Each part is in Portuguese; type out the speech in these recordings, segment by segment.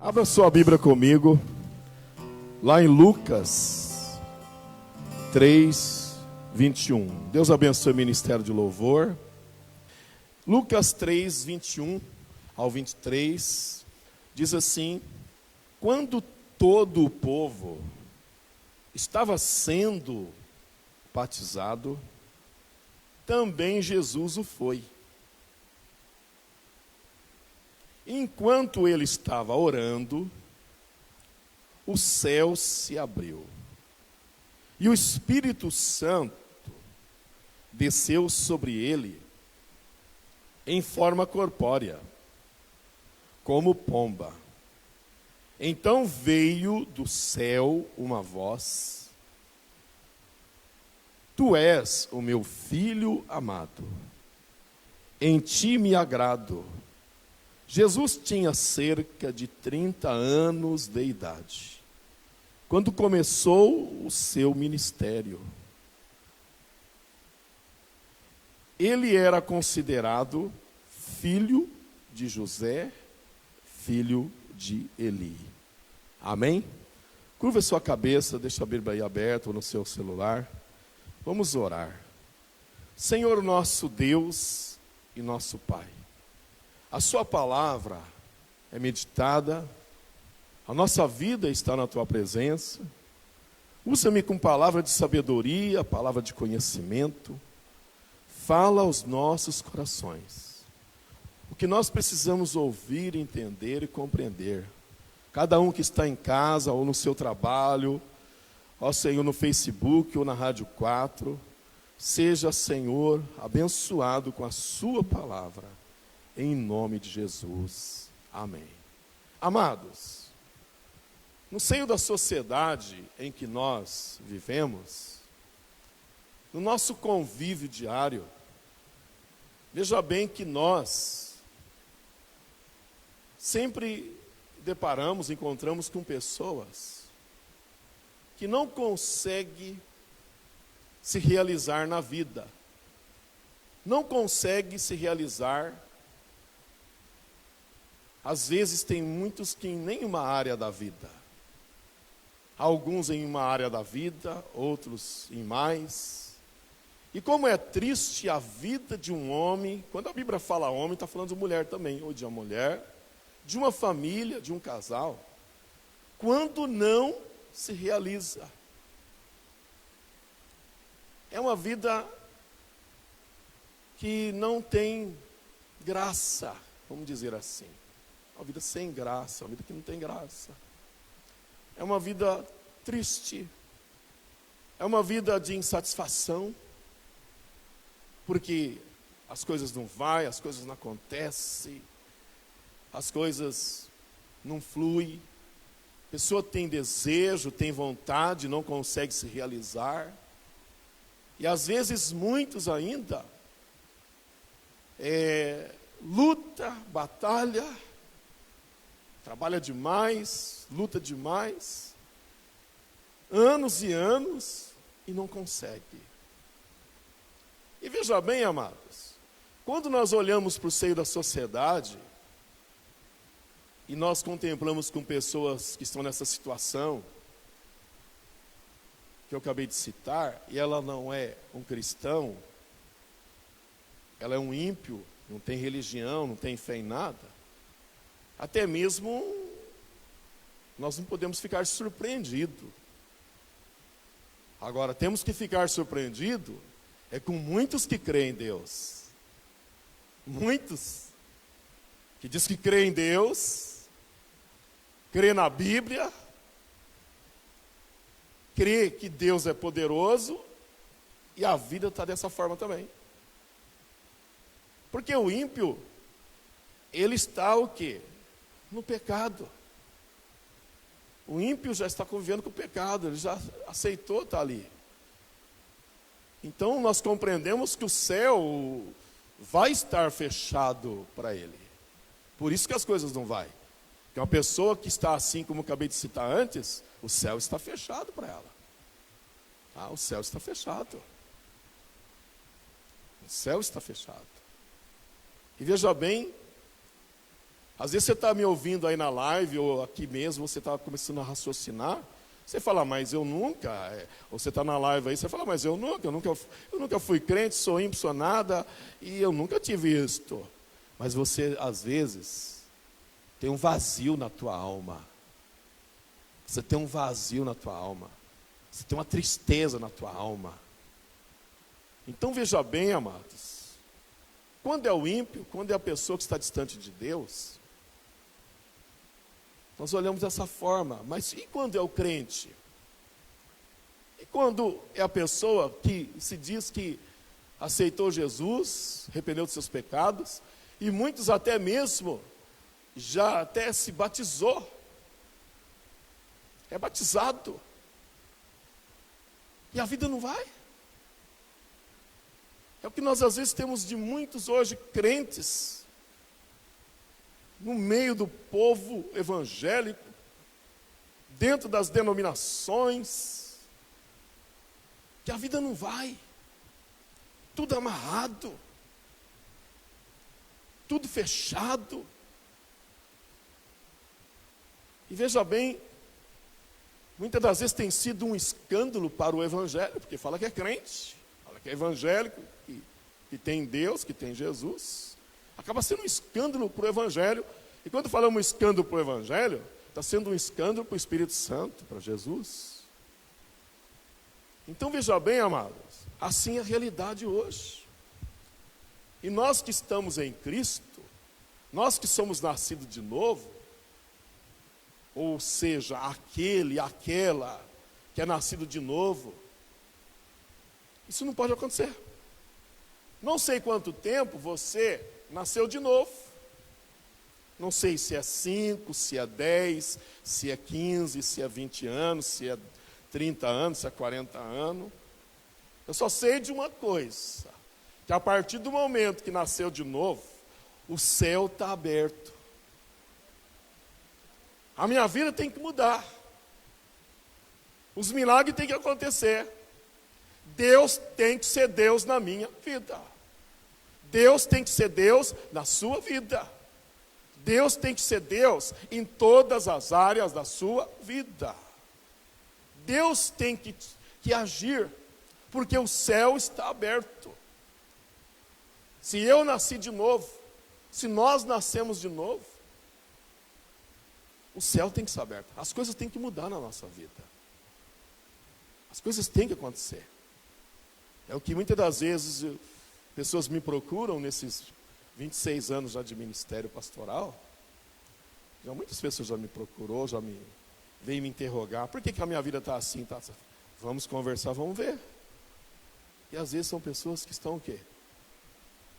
Abra sua Bíblia comigo, lá em Lucas 3, 21. Deus abençoe o ministério de louvor. Lucas 3, 21 ao 23, diz assim: quando todo o povo estava sendo batizado, também Jesus o foi. Enquanto ele estava orando, o céu se abriu, e o Espírito Santo desceu sobre ele em forma corpórea, como pomba. Então veio do céu uma voz: Tu és o meu filho amado, em ti me agrado. Jesus tinha cerca de 30 anos de idade quando começou o seu ministério. Ele era considerado filho de José, filho de Eli. Amém? Curva sua cabeça, deixa a Bíblia aí aberta ou no seu celular. Vamos orar. Senhor nosso Deus e nosso Pai, a sua palavra é meditada, a nossa vida está na tua presença. Usa-me com palavra de sabedoria, palavra de conhecimento. Fala aos nossos corações o que nós precisamos ouvir, entender e compreender. Cada um que está em casa ou no seu trabalho, ó Senhor, no Facebook ou na Rádio 4, seja, Senhor, abençoado com a sua palavra, em nome de Jesus. Amém. Amados, no seio da sociedade em que nós vivemos, no nosso convívio diário, veja bem que nós sempre encontramos com pessoas que não conseguem se realizar na vida, não conseguem se realizar. Às vezes tem muitos que em nenhuma área da vida, alguns em uma área da vida, outros em mais. E como é triste a vida de um homem, quando a Bíblia fala homem, está falando de mulher também, ou de uma mulher, de uma família, de um casal, quando não se realiza. É uma vida que não tem graça, vamos dizer assim. Uma vida sem graça, uma vida que não tem graça. É uma vida triste. É uma vida de insatisfação. Porque as coisas não vão, as coisas não acontecem, as coisas não fluem. A pessoa tem desejo, tem vontade, não consegue se realizar. E às vezes muitos ainda luta, batalha, trabalha demais, luta demais, anos e anos, e não consegue. E veja bem, amados, quando nós olhamos para o seio da sociedade, e nós contemplamos com pessoas que estão nessa situação, que eu acabei de citar, e ela não é um cristão, ela é um ímpio, não tem religião, não tem fé em nada, até mesmo nós não podemos ficar surpreendidos. Agora, temos que ficar surpreendidos com muitos que creem em Deus. Muitos que diz que creem em Deus, crê na Bíblia, crê que Deus é poderoso, e a vida está dessa forma também. Porque o ímpio, ele está o quê? No pecado. O ímpio já está convivendo com o pecado, ele já aceitou estar ali. Então nós compreendemos que o céu vai estar fechado para ele. Por isso que as coisas não vão. Porque uma pessoa que está assim, como eu acabei de citar antes, o céu está fechado para ela. O céu está fechado. O céu está fechado. E veja bem, Às vezes você está me ouvindo aí na live, ou aqui mesmo, você está começando a raciocinar. Você fala, mas eu nunca. Ou você está na live aí, você fala, mas eu nunca fui crente, sou ímpio, sou nada, e eu nunca tive isto. Mas você, às vezes, tem um vazio na tua alma. Você tem um vazio na tua alma. Você tem uma tristeza na tua alma. Então veja bem, amados. Quando é o ímpio, quando é a pessoa que está distante de Deus, nós olhamos dessa forma. Mas e quando é o crente? E quando é a pessoa que se diz que aceitou Jesus, arrependeu dos seus pecados, e muitos até mesmo já até se batizou, é batizado, e a vida não vai? É o que nós às vezes temos de muitos hoje crentes, no meio do povo evangélico, dentro das denominações, que a vida não vai, tudo amarrado, tudo fechado. E veja bem, muitas das vezes tem sido um escândalo para o evangelho, porque fala que é crente, fala que é evangélico, que tem Deus, que tem Jesus. Acaba sendo um escândalo para o evangelho. E quando falamos escândalo para o evangelho, está sendo um escândalo para o Espírito Santo, para Jesus. Então veja bem, amados, assim é a realidade hoje. E nós que estamos em Cristo, nós que somos nascidos de novo, ou seja, aquele, aquela que é nascido de novo, isso não pode acontecer. Não sei quanto tempo você nasceu de novo. Não sei se é 5, se é 10, se é 15, se é 20 anos, se é 30 anos, se é 40 anos. Eu só sei de uma coisa, que a partir do momento que nasceu de novo, o céu está aberto. A minha vida tem que mudar. Os milagres têm que acontecer. Deus tem que ser Deus na minha vida. Deus tem que ser Deus na sua vida. Deus tem que ser Deus em todas as áreas da sua vida. Deus tem que agir, porque o céu está aberto. Se eu nasci de novo, se nós nascemos de novo, o céu tem que estar aberto. As coisas têm que mudar na nossa vida. As coisas têm que acontecer. É o que muitas das vezes pessoas me procuram nesses 26 anos já de ministério pastoral. Já muitas pessoas já me procurou, já veio me interrogar. Por que a minha vida está assim? Tá? Vamos conversar, vamos ver. E às vezes são pessoas que estão o quê?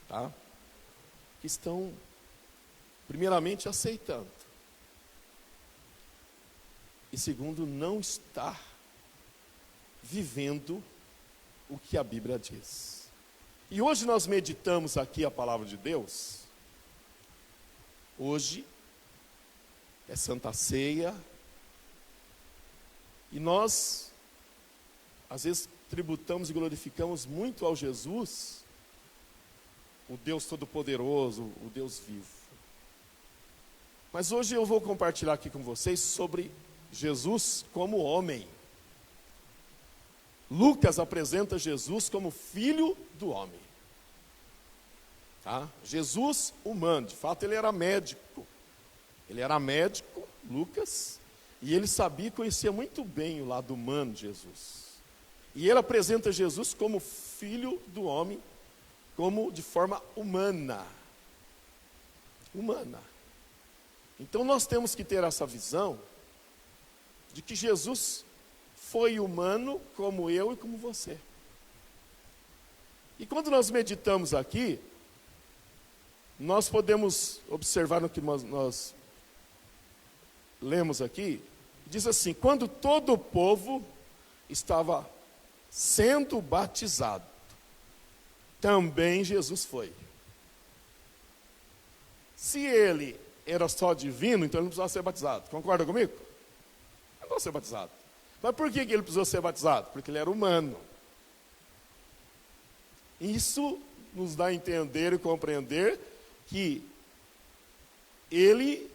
Tá? Que estão, primeiramente, aceitando. E segundo, não está vivendo o que a Bíblia diz. E hoje nós meditamos aqui a palavra de Deus. Hoje é Santa Ceia. E nós, às vezes, tributamos e glorificamos muito ao Jesus, o Deus Todo-Poderoso, o Deus vivo. Mas hoje eu vou compartilhar aqui com vocês sobre Jesus como homem. Lucas apresenta Jesus como filho do homem. Tá? Jesus humano, de fato ele era médico. Ele era médico, Lucas, e ele sabia, conhecia muito bem o lado humano de Jesus. E ele apresenta Jesus como filho do homem, como de forma humana. Humana. Então nós temos que ter essa visão de que Jesus foi humano como eu e como você. E quando nós meditamos aqui, nós podemos observar no que nós lemos aqui, diz assim: quando todo o povo estava sendo batizado, também Jesus foi. Se ele era só divino, então ele não precisava ser batizado. Concorda comigo? Ele não precisava ser batizado. Mas por que ele precisou ser batizado? Porque ele era humano. Isso nos dá a entender e compreender que ele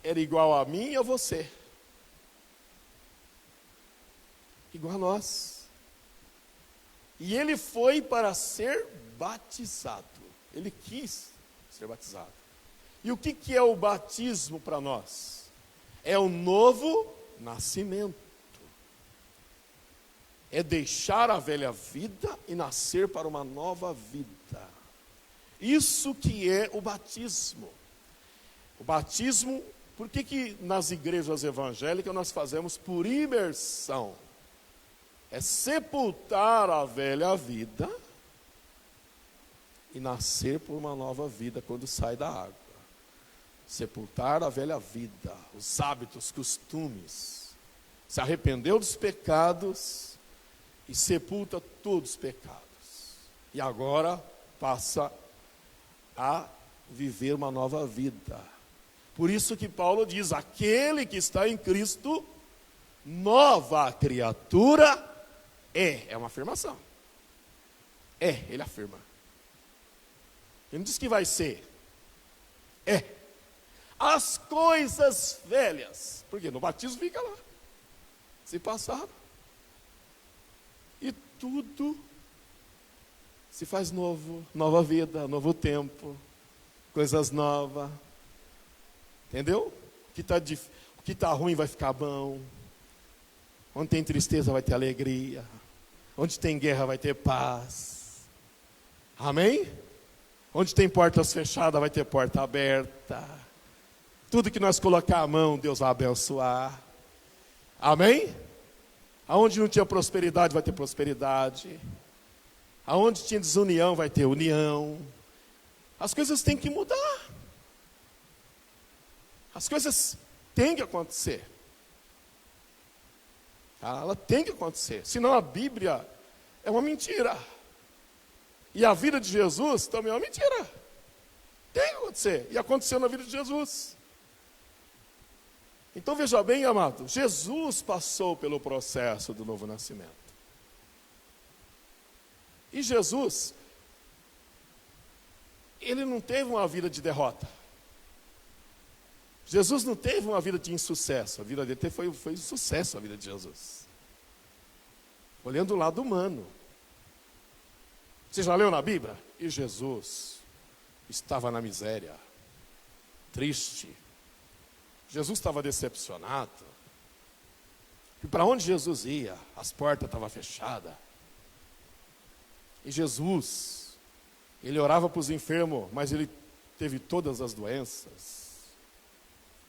era igual a mim e a você. Igual a nós. E ele foi para ser batizado. Ele quis ser batizado. E o que é o batismo para nós? É o novo nascimento. É deixar a velha vida e nascer para uma nova vida. Isso que é o batismo. O batismo, por que nas igrejas evangélicas nós fazemos por imersão? É sepultar a velha vida e nascer por uma nova vida quando sai da água. Sepultar a velha vida, os hábitos, costumes. Se arrependeu dos pecados e sepulta todos os pecados. E agora passa a viver uma nova vida. Por isso que Paulo diz, aquele que está em Cristo, nova criatura é uma afirmação. Ele afirma. Ele não diz que vai ser. As coisas velhas, porque no batismo fica lá, se passaram. E tudo se faz novo, nova vida, novo tempo, coisas novas. Entendeu? O que está ruim vai ficar bom. Onde tem tristeza vai ter alegria. Onde tem guerra vai ter paz. Amém? Onde tem portas fechadas vai ter porta aberta. Tudo que nós colocar a mão, Deus vai abençoar. Amém? Aonde não tinha prosperidade vai ter prosperidade. Aonde tinha desunião vai ter união. As coisas têm que mudar. As coisas têm que acontecer. Ela tem que acontecer. Senão a Bíblia é uma mentira. E a vida de Jesus também é uma mentira. Tem que acontecer. E aconteceu na vida de Jesus. Então veja bem, amado. Jesus passou pelo processo do novo nascimento. E Jesus, ele não teve uma vida de derrota. Jesus não teve uma vida de insucesso. A vida dele foi um sucesso, a vida de Jesus. Olhando o lado humano. Você já leu na Bíblia? E Jesus estava na miséria, triste. Jesus estava decepcionado. E para onde Jesus ia? As portas estavam fechadas. E Jesus, ele orava para os enfermos, mas ele teve todas as doenças.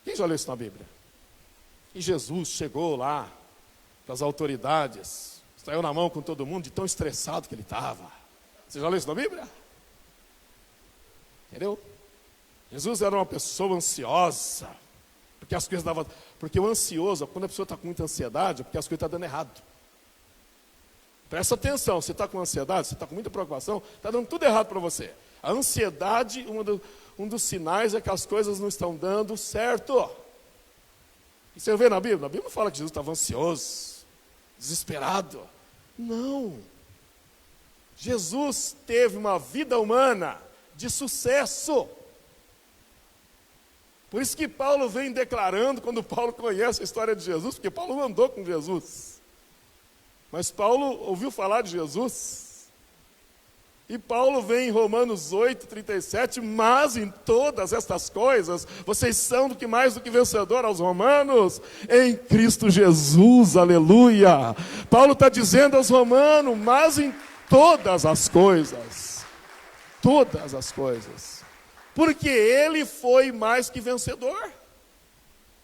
Quem já leu isso na Bíblia? E Jesus chegou lá, para as autoridades, saiu na mão com todo mundo, de tão estressado que ele estava. Você já leu isso na Bíblia? Entendeu? Jesus era uma pessoa ansiosa, porque as coisas davam. Porque o ansioso, quando a pessoa está com muita ansiedade, é porque as coisas estão dando errado. Presta atenção, você está com ansiedade, você está com muita preocupação, está dando tudo errado para você. A ansiedade, um dos sinais é que as coisas não estão dando certo. E você vê na Bíblia não fala que Jesus estava ansioso, desesperado. Não. Jesus teve uma vida humana de sucesso. Por isso que Paulo vem declarando, quando Paulo conhece a história de Jesus, porque Paulo andou com Jesus. Mas Paulo ouviu falar de Jesus. E Paulo vem em Romanos 8:37, mas em todas estas coisas, vocês são do que mais do que vencedor aos romanos, em Cristo Jesus, aleluia. Paulo está dizendo aos romanos, mas em todas as coisas, porque ele foi mais que vencedor.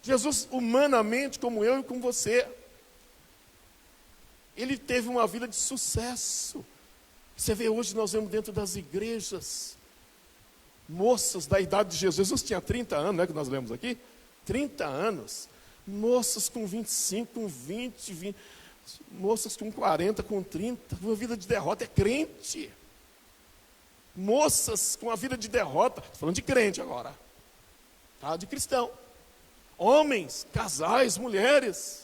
Jesus, humanamente, como eu e como você, ele teve uma vida de sucesso. Você vê hoje, nós vemos dentro das igrejas, moças da idade de Jesus. Jesus tinha 30 anos, não é que nós lemos aqui? 30 anos. Moças com 25, com 20, moças com 40, com 30. Uma vida de derrota, é crente. Moças com a vida de derrota. Estou falando de crente agora. Tá? De cristão. Homens, casais, mulheres.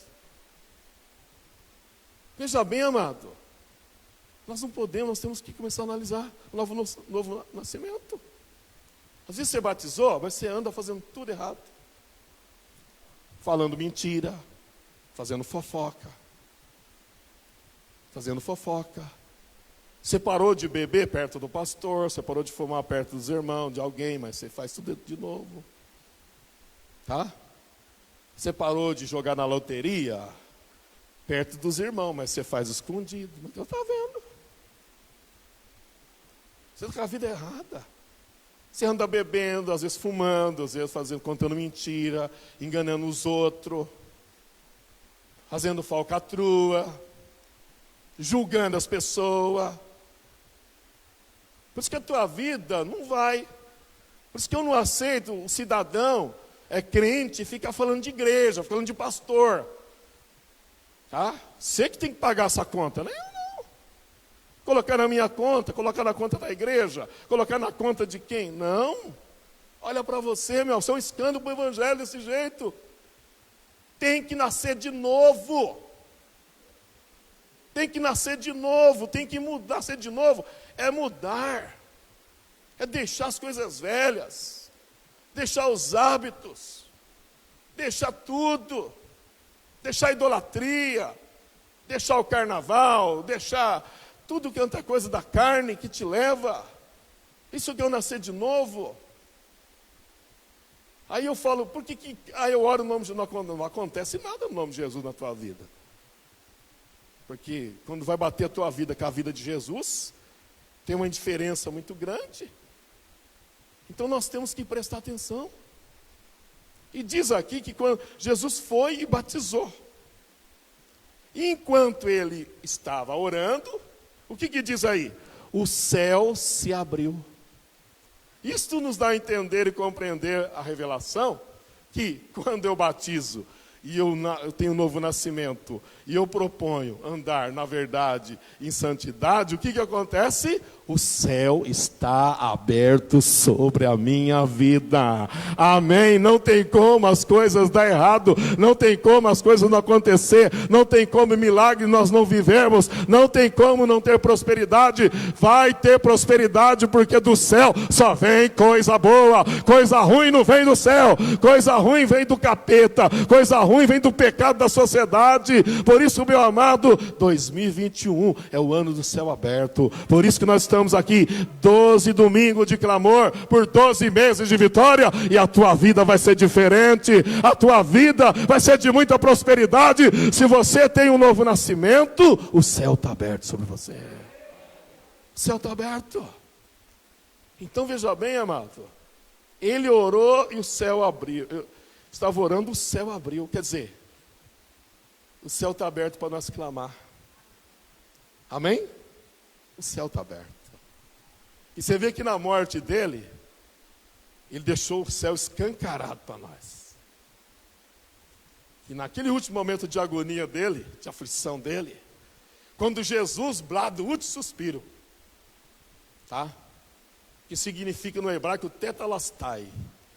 Veja bem, amado. Nós não podemos, nós temos que começar a analisar o novo nascimento. Às vezes você batizou, mas você anda fazendo tudo errado. Falando mentira, fazendo fofoca. Você parou de beber perto do pastor, você parou de fumar perto dos irmãos, de alguém, mas você faz tudo de novo. Tá? Você parou de jogar na loteria perto dos irmãos, mas você faz escondido. Mas eu estou vendo. Você está com a vida errada. Você anda bebendo, às vezes fumando, às vezes contando mentira, enganando os outros, fazendo falcatrua, julgando as pessoas. Por isso que a tua vida não vai. Por isso que eu não aceito um cidadão, é crente, e fica falando de igreja, falando de pastor. Tá? Você que tem que pagar essa conta, não é eu não. Colocar na minha conta, colocar na conta da igreja, colocar na conta de quem? Não. Olha para você, meu, você é um escândalo para o evangelho desse jeito. Tem que nascer de novo. Tem que nascer de novo, tem que mudar. Nascer de novo é mudar. É deixar as coisas velhas. Deixar os hábitos. Deixar tudo. Deixar a idolatria. Deixar o carnaval. Deixar tudo que é outra coisa da carne que te leva. Isso que é o nascer de novo. Aí eu falo, por que aí eu oro no nome de Jesus, não acontece nada no nome de Jesus na tua vida. Porque quando vai bater a tua vida com a vida de Jesus, tem uma diferença muito grande. Então nós temos que prestar atenção. E diz aqui que quando Jesus foi e batizou, e enquanto ele estava orando, o que diz aí? O céu se abriu. Isto nos dá a entender e compreender a revelação, que quando eu batizo, e eu tenho um novo nascimento, e eu proponho andar na verdade, em santidade, o que acontece? O céu está aberto sobre a minha vida. Amém? Não tem como as coisas dar errado, não tem como as coisas não acontecer, não tem como milagre nós não vivemos, não tem como não ter prosperidade. Vai ter prosperidade, porque do céu só vem coisa boa. Coisa ruim não vem do céu, coisa ruim vem do capeta, coisa ruim vem do pecado da sociedade. Por isso, meu amado, 2021 é o ano do céu aberto. Por isso que nós estamos aqui 12 domingos de clamor, por 12 meses de vitória, e a tua vida vai ser diferente, a tua vida vai ser de muita prosperidade. Se você tem um novo nascimento, o céu está aberto sobre você. O céu está aberto. Então veja bem, amado, ele orou e o céu abriu. Eu estava orando, o céu abriu. Quer dizer, o céu está aberto para nós clamar. Amém? O céu está aberto. E você vê que na morte dele, ele deixou o céu escancarado para nós. E naquele último momento de agonia dele, de aflição dele, quando Jesus brada o último suspiro, tá? Que significa no hebraico tetelestai,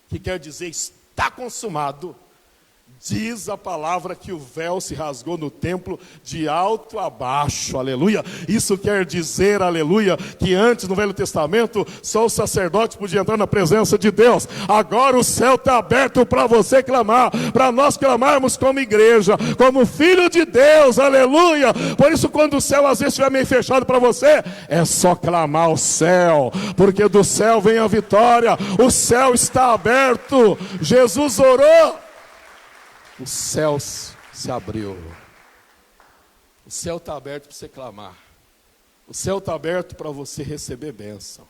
que quer dizer está consumado. Diz a palavra que o véu se rasgou no templo de alto a baixo, aleluia. Isso quer dizer, aleluia, que antes no Velho Testamento só o sacerdote podia entrar na presença de Deus. Agora o céu está aberto para você clamar, para nós clamarmos como igreja, como filho de Deus, aleluia. Por isso, quando o céu às vezes estiver meio fechado para você, é só clamar ao céu, porque do céu vem a vitória. O céu está aberto. Jesus orou, o céu se abriu. O céu está aberto para você clamar. O céu está aberto para você receber bênção.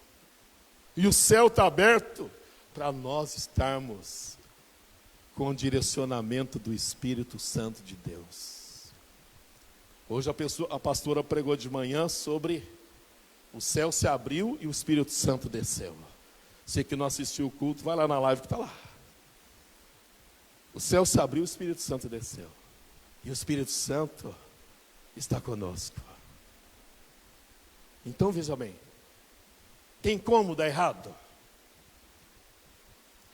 E o céu está aberto para nós estarmos com o direcionamento do Espírito Santo de Deus. Hoje a pastora pregou de manhã sobre o céu se abriu e o Espírito Santo desceu. Você que não assistiu o culto, vai lá na live que está lá. O céu se abriu, o Espírito Santo desceu. E o Espírito Santo está conosco. Então veja bem, tem como dar errado?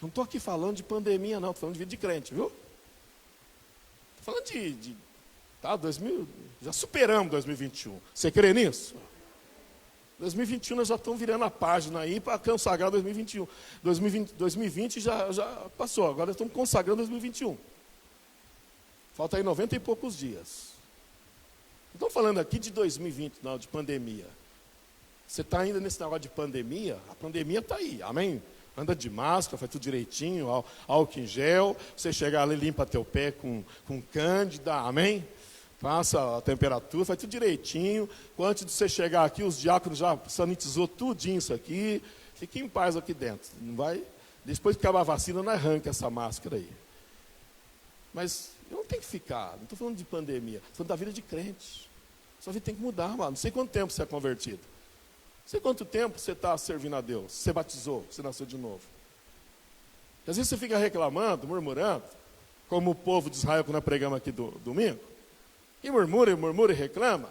Não estou aqui falando de pandemia não, estou falando de vida de crente, viu? Estou falando tá, 2000, já superamos 2021. Você crê nisso? 2021 nós já estamos virando a página aí para consagrar 2021. 2020 já passou, agora estamos consagrando 2021. Falta aí 90 e poucos dias. Não estou falando aqui de 2020, não, de pandemia. Você está ainda nesse negócio de pandemia? A pandemia está aí, amém? Anda de máscara, faz tudo direitinho, álcool em gel. Você chegar ali, limpa teu pé com cândida, amém? Passa a temperatura, faz tudo direitinho. Antes de você chegar aqui, os diáconos já sanitizou tudinho isso aqui. Fique em paz aqui dentro. Não vai, depois que acabar a vacina, não arranca essa máscara aí. Mas eu não tenho que ficar, não estou falando de pandemia, estou falando da vida de crente. Sua vida tem que mudar, mano. Não sei quanto tempo você é convertido. Não sei quanto tempo você está servindo a Deus. Você batizou, você nasceu de novo. Às vezes você fica reclamando, murmurando, como o povo de Israel quando nós pregamos aqui domingo. E murmura e reclama,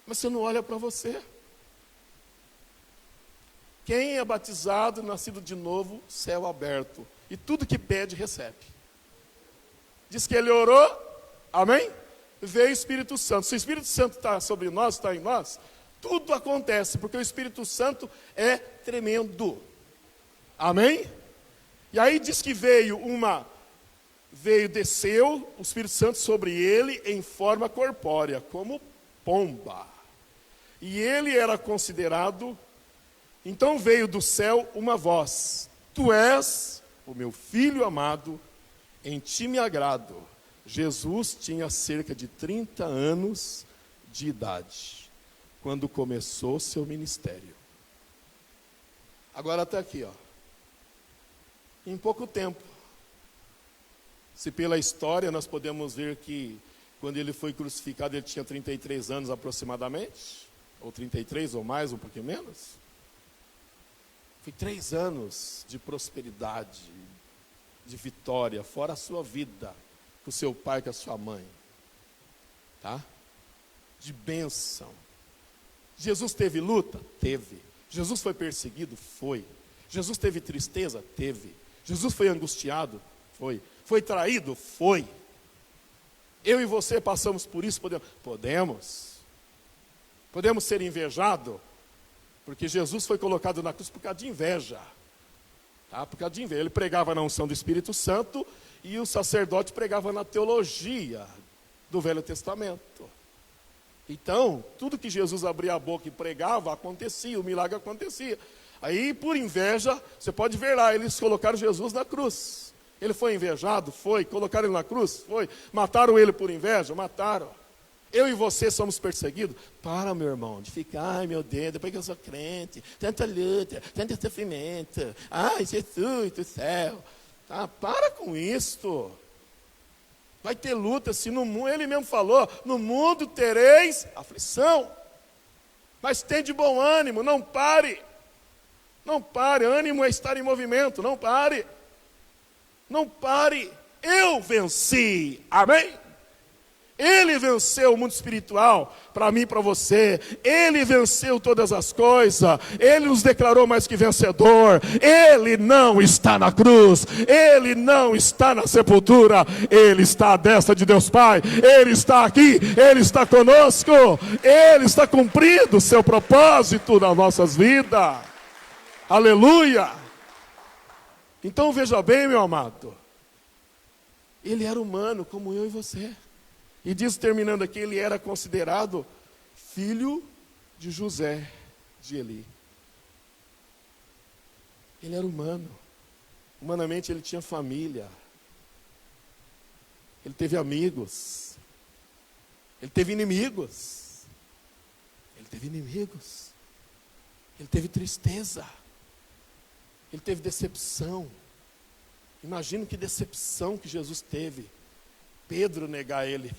mas você não olha para você. Quem é batizado, nascido de novo, céu aberto. E tudo que pede, recebe. Diz que ele orou, amém? Veio o Espírito Santo. Se o Espírito Santo está sobre nós, está em nós, tudo acontece, porque o Espírito Santo é tremendo. Amém? E aí diz que desceu o Espírito Santo sobre ele em forma corpórea, como pomba. E ele era considerado, então veio do céu uma voz: Tu és o meu filho amado, em ti me agrado. Jesus tinha cerca de 30 anos de idade, quando começou seu ministério. Agora está aqui, ó. Em pouco tempo, se pela história nós podemos ver que quando ele foi crucificado ele tinha 33 anos aproximadamente, ou 33 ou mais, um pouquinho menos. Foi 3 anos de prosperidade, de vitória, fora a sua vida, com o seu pai, com a sua mãe, tá? De bênção. Jesus teve luta? Teve. Jesus foi perseguido? Foi. Jesus teve tristeza? Teve. Jesus foi angustiado? Foi. Foi traído? Foi. Eu e você passamos por isso? Podemos. Podemos ser invejados? Porque Jesus foi colocado na cruz por causa de inveja. Tá? Por causa de inveja. Ele pregava na unção do Espírito Santo e o sacerdote pregava na teologia do Velho Testamento. Então, tudo que Jesus abria a boca e pregava, acontecia, o milagre acontecia. Aí, por inveja, você pode ver lá, eles colocaram Jesus na cruz. Ele foi invejado? Foi. Colocaram ele na cruz? Foi. Mataram ele por inveja? Mataram. Eu e você somos perseguidos? Para, meu irmão, de ficar, ai meu Deus, depois que eu sou crente, tanta luta, tanto sofrimento, ai Jesus do céu. Tá, para com isto. Vai ter luta, se no mundo, ele mesmo falou, no mundo tereis aflição. Mas tem de bom ânimo, não pare. Não pare, ânimo é estar em movimento, não pare. Não pare, eu venci, amém? Ele venceu o mundo espiritual, para mim e para você. Ele venceu todas as coisas. Ele nos declarou mais que vencedor. Ele não está na cruz. Ele não está na sepultura. Ele está à destra de Deus Pai. Ele está aqui. Ele está conosco. Ele está cumprindo o seu propósito nas nossas vidas. Aleluia! Então veja bem, meu amado. Ele era humano como eu e você. E diz, terminando aqui, ele era considerado filho de José, de Eli. Ele era humano. Humanamente ele tinha família. Ele teve amigos. Ele teve inimigos. Ele teve inimigos. Ele teve tristeza. Ele teve decepção. Imagina que decepção que Jesus teve. Pedro negar ele.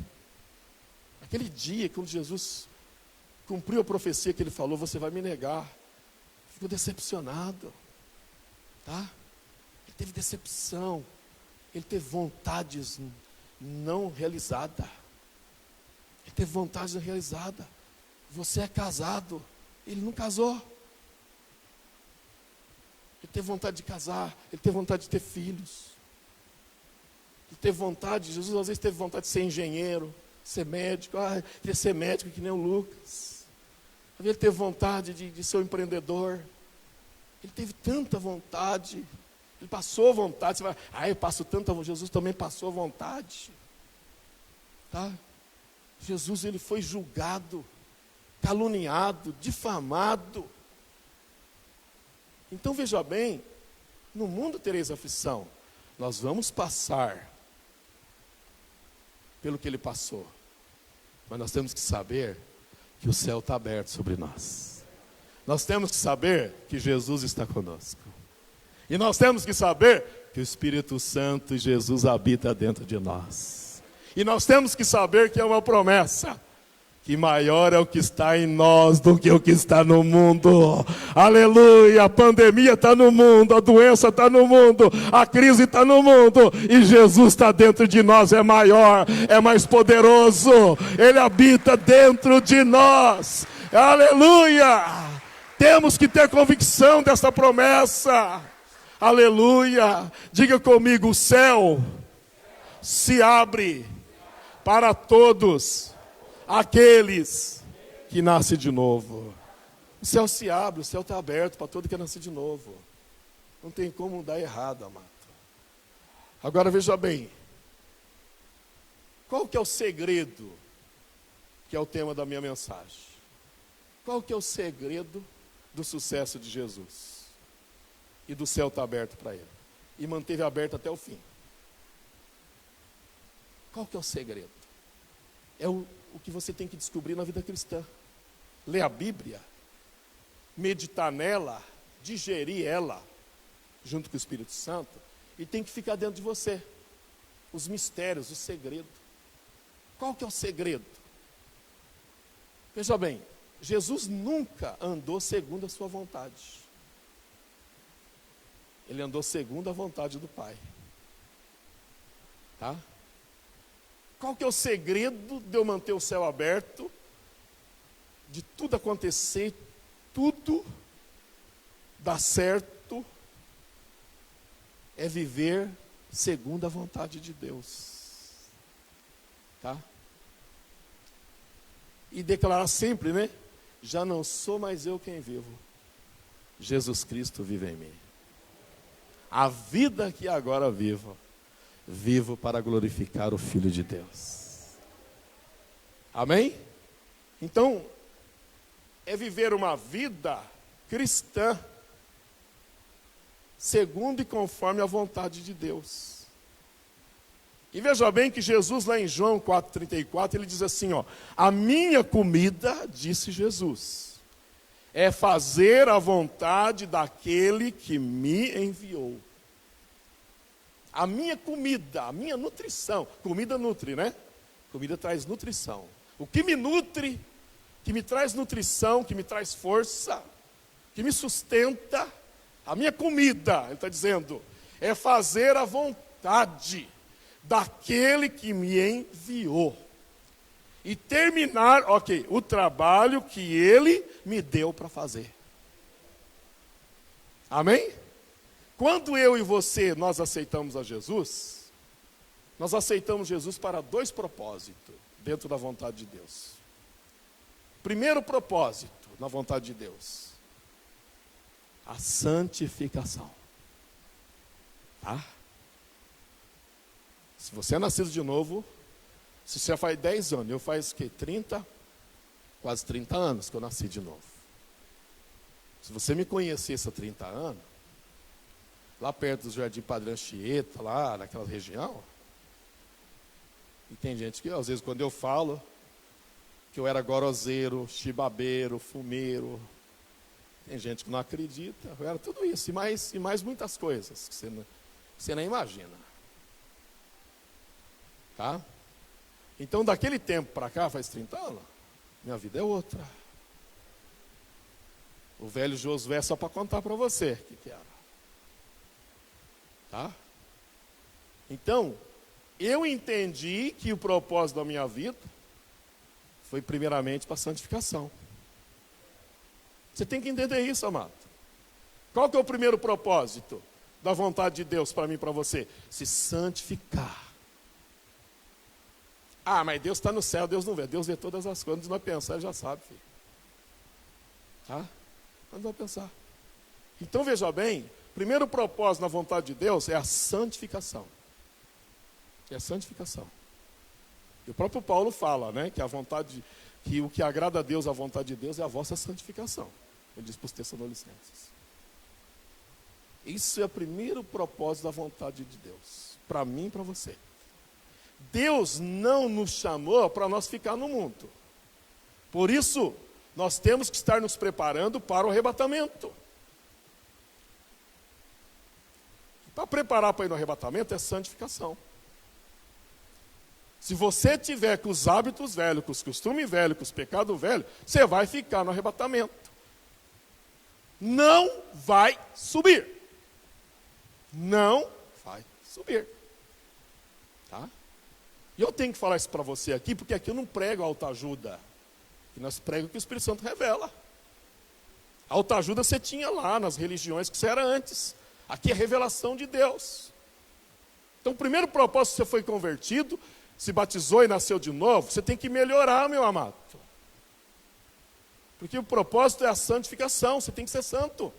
Aquele dia, quando Jesus cumpriu a profecia que ele falou, você vai me negar. Ficou decepcionado. Tá? Ele teve decepção. Ele teve vontades não realizadas. Ele teve vontades não realizadas. Você é casado. Ele não casou. Ele teve vontade de casar. Ele teve vontade de ter filhos. Ele teve vontade, Jesus às vezes teve vontade de ser engenheiro, ser médico. Queria ser médico que nem o Lucas. Ele teve vontade de ser um empreendedor. Ele teve tanta vontade. Ele passou vontade. Você vai, eu passo tanta vontade. Jesus também passou vontade. Tá? Jesus, ele foi julgado, caluniado, difamado. Então veja bem, no mundo tereis aflição. Nós vamos passar pelo que ele passou. Mas nós temos que saber que o céu está aberto sobre nós. Nós temos que saber que Jesus está conosco. E nós temos que saber que o Espírito Santo e Jesus habita dentro de nós. E nós temos que saber que é uma promessa, que maior é o que está em nós do que o que está no mundo. Aleluia, a pandemia está no mundo, a doença está no mundo, a crise está no mundo, e Jesus está dentro de nós, é maior, é mais poderoso, Ele habita dentro de nós. Aleluia, temos que ter convicção dessa promessa. Aleluia, diga comigo, o céu se abre para todos aqueles que nascem de novo. O céu se abre, o céu está aberto para todo que nasce de novo. Não tem como dar errado, amado. Agora veja bem, qual que é o segredo, que é o tema da minha mensagem? Qual que é o segredo do sucesso de Jesus? E do céu estar aberto para ele. E manteve aberto até o fim. Qual que é o segredo? É o que você tem que descobrir na vida cristã. Ler a Bíblia, meditar nela, digerir ela, junto com o Espírito Santo, e tem que ficar dentro de você. Os mistérios, o segredo. Qual que é o segredo? Veja bem, Jesus nunca andou segundo a sua vontade. Ele andou segundo a vontade do Pai. Tá? Qual que é o segredo de eu manter o céu aberto, de tudo acontecer, tudo dar certo? É viver segundo a vontade de Deus. Tá? E declarar sempre, né? Já não sou mais eu quem vivo. Jesus Cristo vive em mim. A vida que agora vivo para glorificar o Filho de Deus. Amém? Então, é viver uma vida cristã, segundo e conforme a vontade de Deus. E veja bem que Jesus, lá em João 4,34, ele diz assim, ó, a minha comida, disse Jesus, é fazer a vontade daquele que me enviou. A minha comida, a minha nutrição, comida nutre, né? Comida traz nutrição. O que me nutre, que me traz nutrição, que me traz força, que me sustenta, a minha comida, ele está dizendo, é fazer a vontade daquele que me enviou. E terminar, o trabalho que ele me deu para fazer. Amém? Quando eu e você, nós aceitamos a Jesus, nós aceitamos Jesus para dois propósitos, dentro da vontade de Deus. Primeiro propósito, na vontade de Deus, a santificação. Tá? Se você é nascido de novo, se você faz 10 anos, eu faz o quê? 30, quase 30 anos que eu nasci de novo. Se você me conhecesse há 30 anos, lá perto do Jardim Padre Anchieta, lá naquela região, e tem gente que, às vezes, quando eu falo que eu era gorozeiro, chibabeiro, fumeiro, tem gente que não acredita, eu era tudo isso, e mais muitas coisas, que você nem imagina. Tá? Então, daquele tempo para cá, faz 30 anos, minha vida é outra. O velho Josué é só para contar para você o que era. Tá? Então, eu entendi que o propósito da minha vida foi primeiramente para a santificação. Você tem que entender isso, amado. Qual que é o primeiro propósito da vontade de Deus para mim e para você? Se santificar. Ah, mas Deus está no céu, Deus não vê. Deus vê todas as coisas, nós pensamos, já sabe, filho. Tá? Mas vai pensar. Então veja bem, primeiro propósito na vontade de Deus é a santificação. É a santificação. E o próprio Paulo fala, né, que a vontade, que o que agrada a Deus, a vontade de Deus é a vossa santificação. Ele diz para os Tessalonicenses. Isso é o primeiro propósito da vontade de Deus, para mim e para você. Deus não nos chamou para nós ficar no mundo. Por isso, nós temos que estar nos preparando para o arrebatamento. Para preparar para ir no arrebatamento é santificação. Se você tiver com os hábitos velhos, com os costumes velhos, com os pecados velhos, você vai ficar no arrebatamento. Não vai subir. Não vai subir. Tá? E eu tenho que falar isso para você aqui, porque aqui eu não prego autoajuda. E nós pregamos o que o Espírito Santo revela. A autoajuda você tinha lá nas religiões que você era antes. Aqui é revelação de Deus. Então o primeiro propósito, você foi convertido, se batizou e nasceu de novo, você tem que melhorar, meu amado. Porque o propósito é a santificação, você tem que ser santo.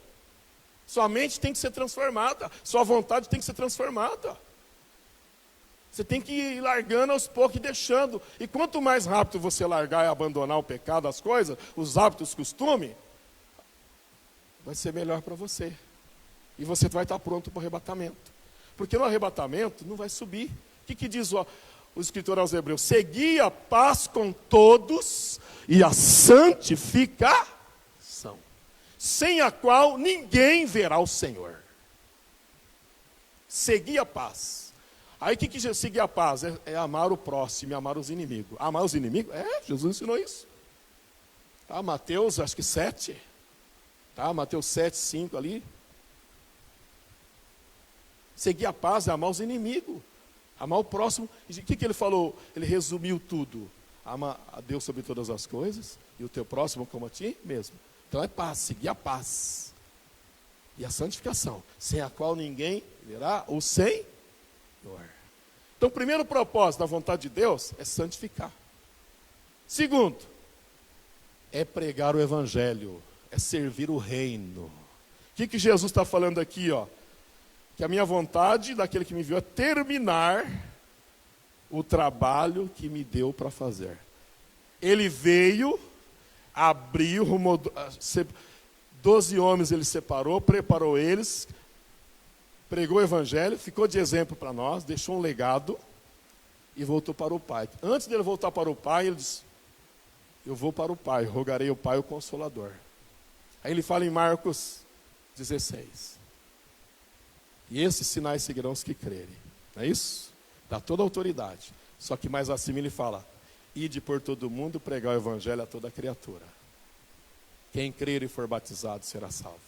Sua mente tem que ser transformada, sua vontade tem que ser transformada. Você tem que ir largando aos poucos e deixando. E quanto mais rápido você largar e abandonar o pecado, as coisas, os hábitos, os costumes, vai ser melhor para você. E você vai estar pronto para o arrebatamento. Porque no arrebatamento não vai subir. O que diz o escritor aos Hebreus? Segui a paz com todos e a santificação, sem a qual ninguém verá o Senhor. Segui a paz. Aí o que seguir a paz? É amar o próximo e amar os inimigos. Amar os inimigos? Jesus ensinou isso. Tá, Mateus, acho que 7. Tá, Mateus 7, 5 ali. Seguir a paz é amar os inimigos. Amar o próximo. O que ele falou? Ele resumiu tudo. Ama a Deus sobre todas as coisas e o teu próximo como a ti mesmo. Então é paz, seguir a paz. E a santificação, sem a qual ninguém verá o Senhor. Então o primeiro propósito da vontade de Deus é santificar. Segundo, é pregar o evangelho, é servir o reino. O que Jesus está falando aqui, ó? Que a minha vontade daquele que me enviou é terminar o trabalho que me deu para fazer. Ele veio, abriu, 12 homens ele separou, preparou eles, pregou o evangelho, ficou de exemplo para nós, deixou um legado e voltou para o Pai. Antes dele voltar para o Pai, ele disse: eu vou para o Pai, rogarei ao Pai o Consolador. Aí ele fala em Marcos 16. E esses sinais seguirão os que crerem. Não é isso? Dá toda a autoridade. Só que mais acima ele fala: ide por todo mundo pregar o evangelho a toda criatura. Quem crer e for batizado será salvo.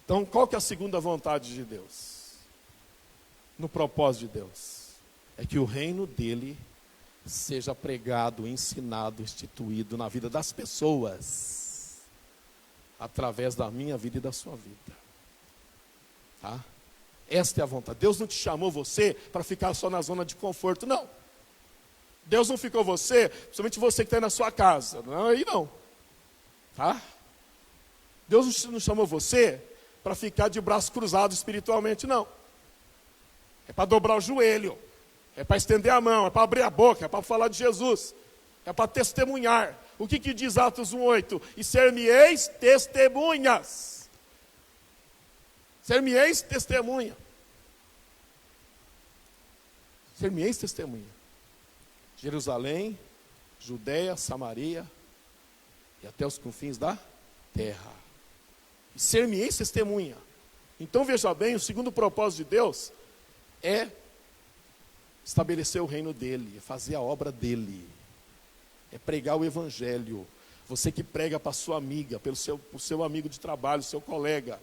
Então, qual que é a segunda vontade de Deus? No propósito de Deus. É que o reino dele seja pregado, ensinado, instituído na vida das pessoas. Através da minha vida e da sua vida. Tá? Esta é a vontade. Deus não te chamou você para ficar só na zona de conforto, não. Deus não ficou você, principalmente você que está aí na sua casa. Não é aí não. Tá? Deus não chamou você para ficar de braço cruzado espiritualmente, não. É para dobrar o joelho. É para estender a mão. É para abrir a boca. É para falar de Jesus. É para testemunhar. O que diz Atos 1:8? E ser-me-eis testemunhas. Ser-me-eis testemunha. Ser-me-eis testemunha. Jerusalém, Judeia, Samaria e até os confins da terra. E ser-me-eis testemunha. Então veja bem, o segundo propósito de Deus é estabelecer o reino dele, é fazer a obra dele, é pregar o evangelho. Você que prega para sua amiga, pro seu amigo de trabalho, seu colega,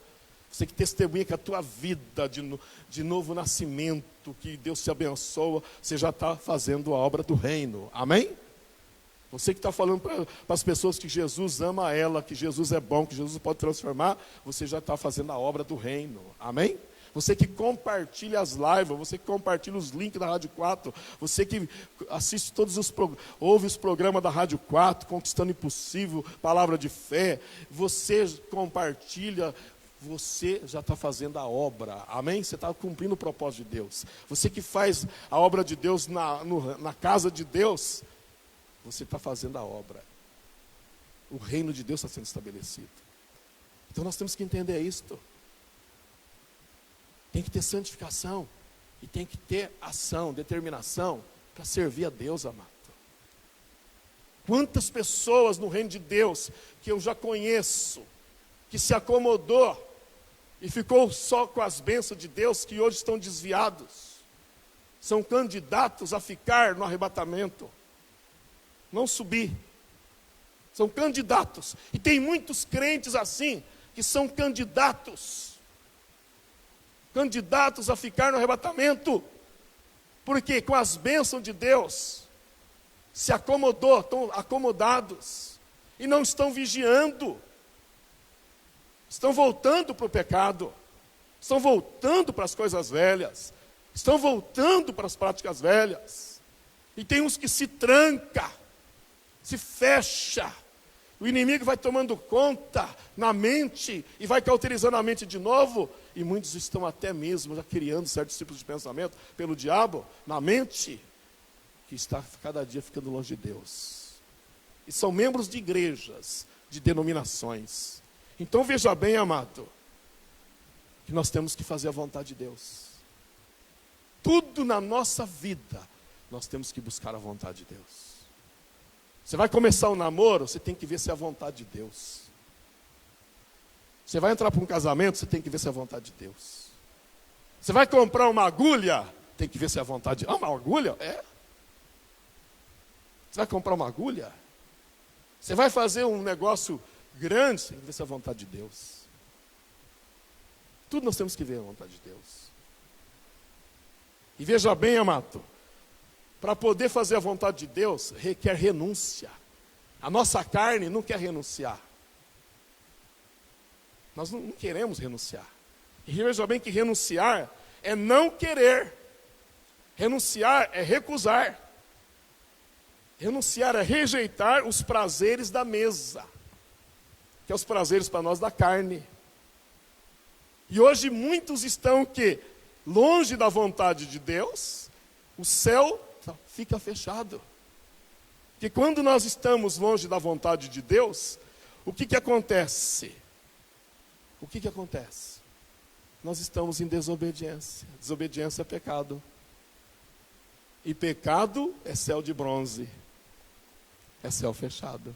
você que testemunha que a tua vida de novo nascimento, que Deus te abençoa, você já está fazendo a obra do reino. Amém? Você que está falando para as pessoas que Jesus ama ela, que Jesus é bom, que Jesus pode transformar, você já está fazendo a obra do reino. Amém? você que compartilha as lives, você que compartilha os links da Rádio 4, você que assiste ouve os programas da Rádio 4, Conquistando Impossível, Palavra de Fé, você compartilha, você já está fazendo a obra, amém? Você está cumprindo o propósito de Deus. Você que faz a obra de Deus na casa de Deus, você está fazendo a obra. O reino de Deus está sendo estabelecido. Então nós temos que entender isto. Tem que ter santificação e tem que ter ação, determinação para servir a Deus, amado. Quantas pessoas no reino de Deus que eu já conheço, que se acomodou e ficou só com as bênçãos de Deus, que hoje estão desviados, são candidatos a ficar no arrebatamento, não subir, são candidatos, e tem muitos crentes assim, que são candidatos a ficar no arrebatamento, porque com as bênçãos de Deus, se acomodou, estão acomodados, e não estão vigiando, estão voltando para o pecado, estão voltando para as coisas velhas, estão voltando para as práticas velhas, e tem uns que se tranca, se fecha, o inimigo vai tomando conta na mente, e vai cauterizando a mente de novo, e muitos estão até mesmo já criando certos tipos de pensamento, pelo diabo, na mente, que está cada dia ficando longe de Deus, e são membros de igrejas, de denominações. Então veja bem, amado, que nós temos que fazer a vontade de Deus. Tudo na nossa vida, nós temos que buscar a vontade de Deus. Você vai começar um namoro, você tem que ver se é a vontade de Deus. Você vai entrar para um casamento, você tem que ver se é a vontade de Deus. Você vai comprar uma agulha, tem que ver se é a vontade de Deus. Ah, uma agulha? É. Você vai comprar uma agulha? Você vai fazer um negócio grande, você tem que ver se é a vontade de Deus. Tudo nós temos que ver a vontade de Deus. E veja bem, amado, para poder fazer a vontade de Deus, requer renúncia. A nossa carne não quer renunciar. Nós não queremos renunciar. E veja bem que renunciar é não querer. Renunciar é recusar. Renunciar é rejeitar os prazeres da mesa, que é os prazeres para nós da carne. E hoje muitos estão que longe da vontade de Deus, o céu fica fechado. Porque quando nós estamos longe da vontade de Deus, o que acontece? O que acontece? Nós estamos em desobediência. Desobediência é pecado. E pecado é céu de bronze. É céu fechado.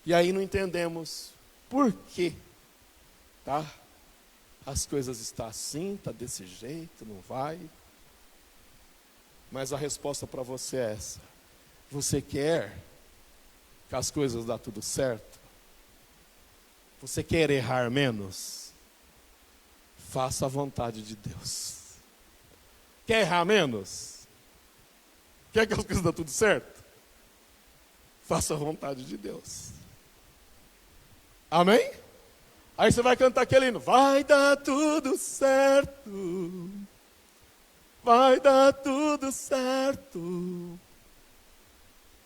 E aí não entendemos por quê, tá? As coisas estão assim, está desse jeito, não vai. Mas a resposta para você é essa. Você quer que as coisas dão tudo certo? Você quer errar menos? Faça a vontade de Deus. Quer errar menos? Quer que as coisas dão tudo certo? Faça a vontade de Deus. Amém? Aí você vai cantar aquele hino. Vai dar tudo certo. Vai dar tudo certo.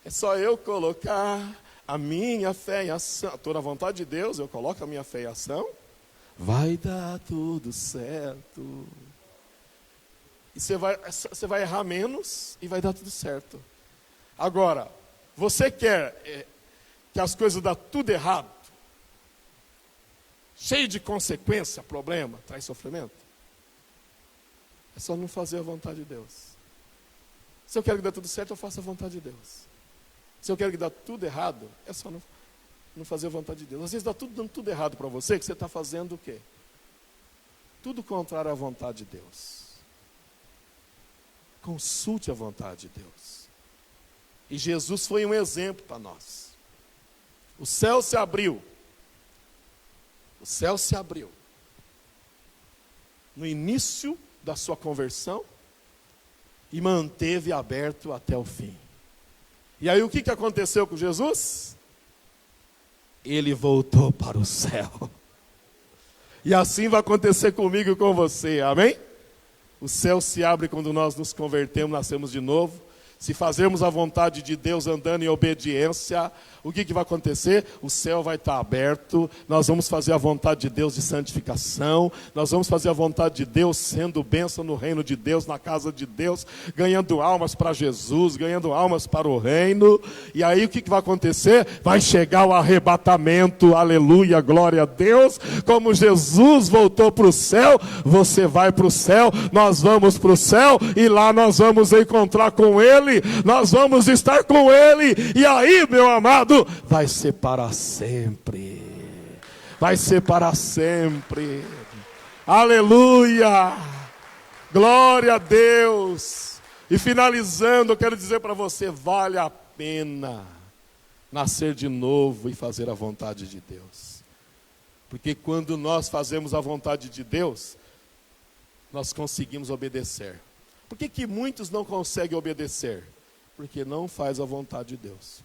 É só eu colocar a minha fé em ação. Estou na vontade de Deus, eu coloco a minha fé em ação. Vai dar tudo certo. E você vai errar menos e vai dar tudo certo. Agora, você quer que as coisas dão tudo errado? Cheio de consequência, problema, traz sofrimento? É só não fazer a vontade de Deus. Se eu quero que dê tudo certo, eu faço a vontade de Deus. Se eu quero que dê tudo errado, é só não fazer a vontade de Deus. Às vezes dá dando tudo errado para você, que você está fazendo o quê? Tudo contrário à vontade de Deus. Consulte a vontade de Deus. E Jesus foi um exemplo para nós. O céu se abriu. O céu se abriu. No início da sua conversão e manteve aberto até o fim. E aí o que aconteceu com Jesus? Ele voltou para o céu. E assim vai acontecer comigo e com você, amém? O céu se abre quando nós nos convertemos, nascemos de novo. Se fazermos a vontade de Deus andando em obediência, o que vai acontecer? O céu vai estar aberto, nós vamos fazer a vontade de Deus de santificação, nós vamos fazer a vontade de Deus sendo bênção no reino de Deus, na casa de Deus, ganhando almas para Jesus, ganhando almas para o reino. E aí o que vai acontecer? Vai chegar o arrebatamento, aleluia, glória a Deus. Como Jesus voltou para o céu, você vai para o céu, nós vamos para o céu, e lá nós vamos encontrar com Ele, nós vamos estar com Ele, e aí, meu amado, vai ser para sempre, vai ser para sempre, aleluia, glória a Deus. E finalizando, eu quero dizer para você, vale a pena nascer de novo e fazer a vontade de Deus, porque quando nós fazemos a vontade de Deus, nós conseguimos obedecer. Por que muitos não conseguem obedecer? Porque não faz a vontade de Deus.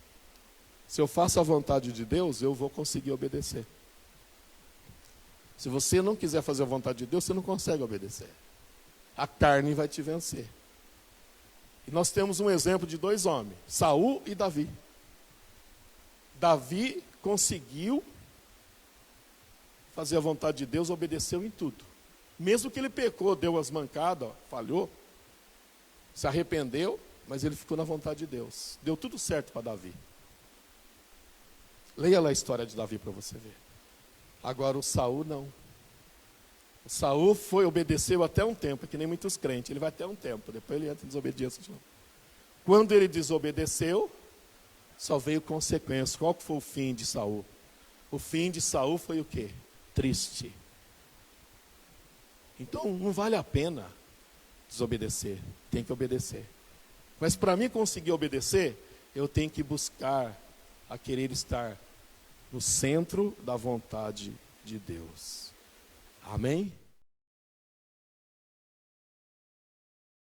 Se eu faço a vontade de Deus, eu vou conseguir obedecer. Se você não quiser fazer a vontade de Deus, você não consegue obedecer. A carne vai te vencer. E nós temos um exemplo de dois homens, Saul e Davi. Davi conseguiu fazer a vontade de Deus, obedeceu em tudo. Mesmo que ele pecou, deu as mancadas, falhou, se arrependeu, mas ele ficou na vontade de Deus. Deu tudo certo para Davi. Leia lá a história de Davi para você ver. Agora o Saul não. O Saul obedeceu até um tempo, que nem muitos crentes. Ele vai até um tempo, depois ele entra em desobediência de novo. Quando ele desobedeceu, só veio consequência. Qual que foi o fim de Saul? O fim de Saul foi o quê? Triste. Então não vale a pena desobedecer, tem que obedecer. Mas para mim conseguir obedecer, eu tenho que buscar a querer estar no centro da vontade de Deus. Amém?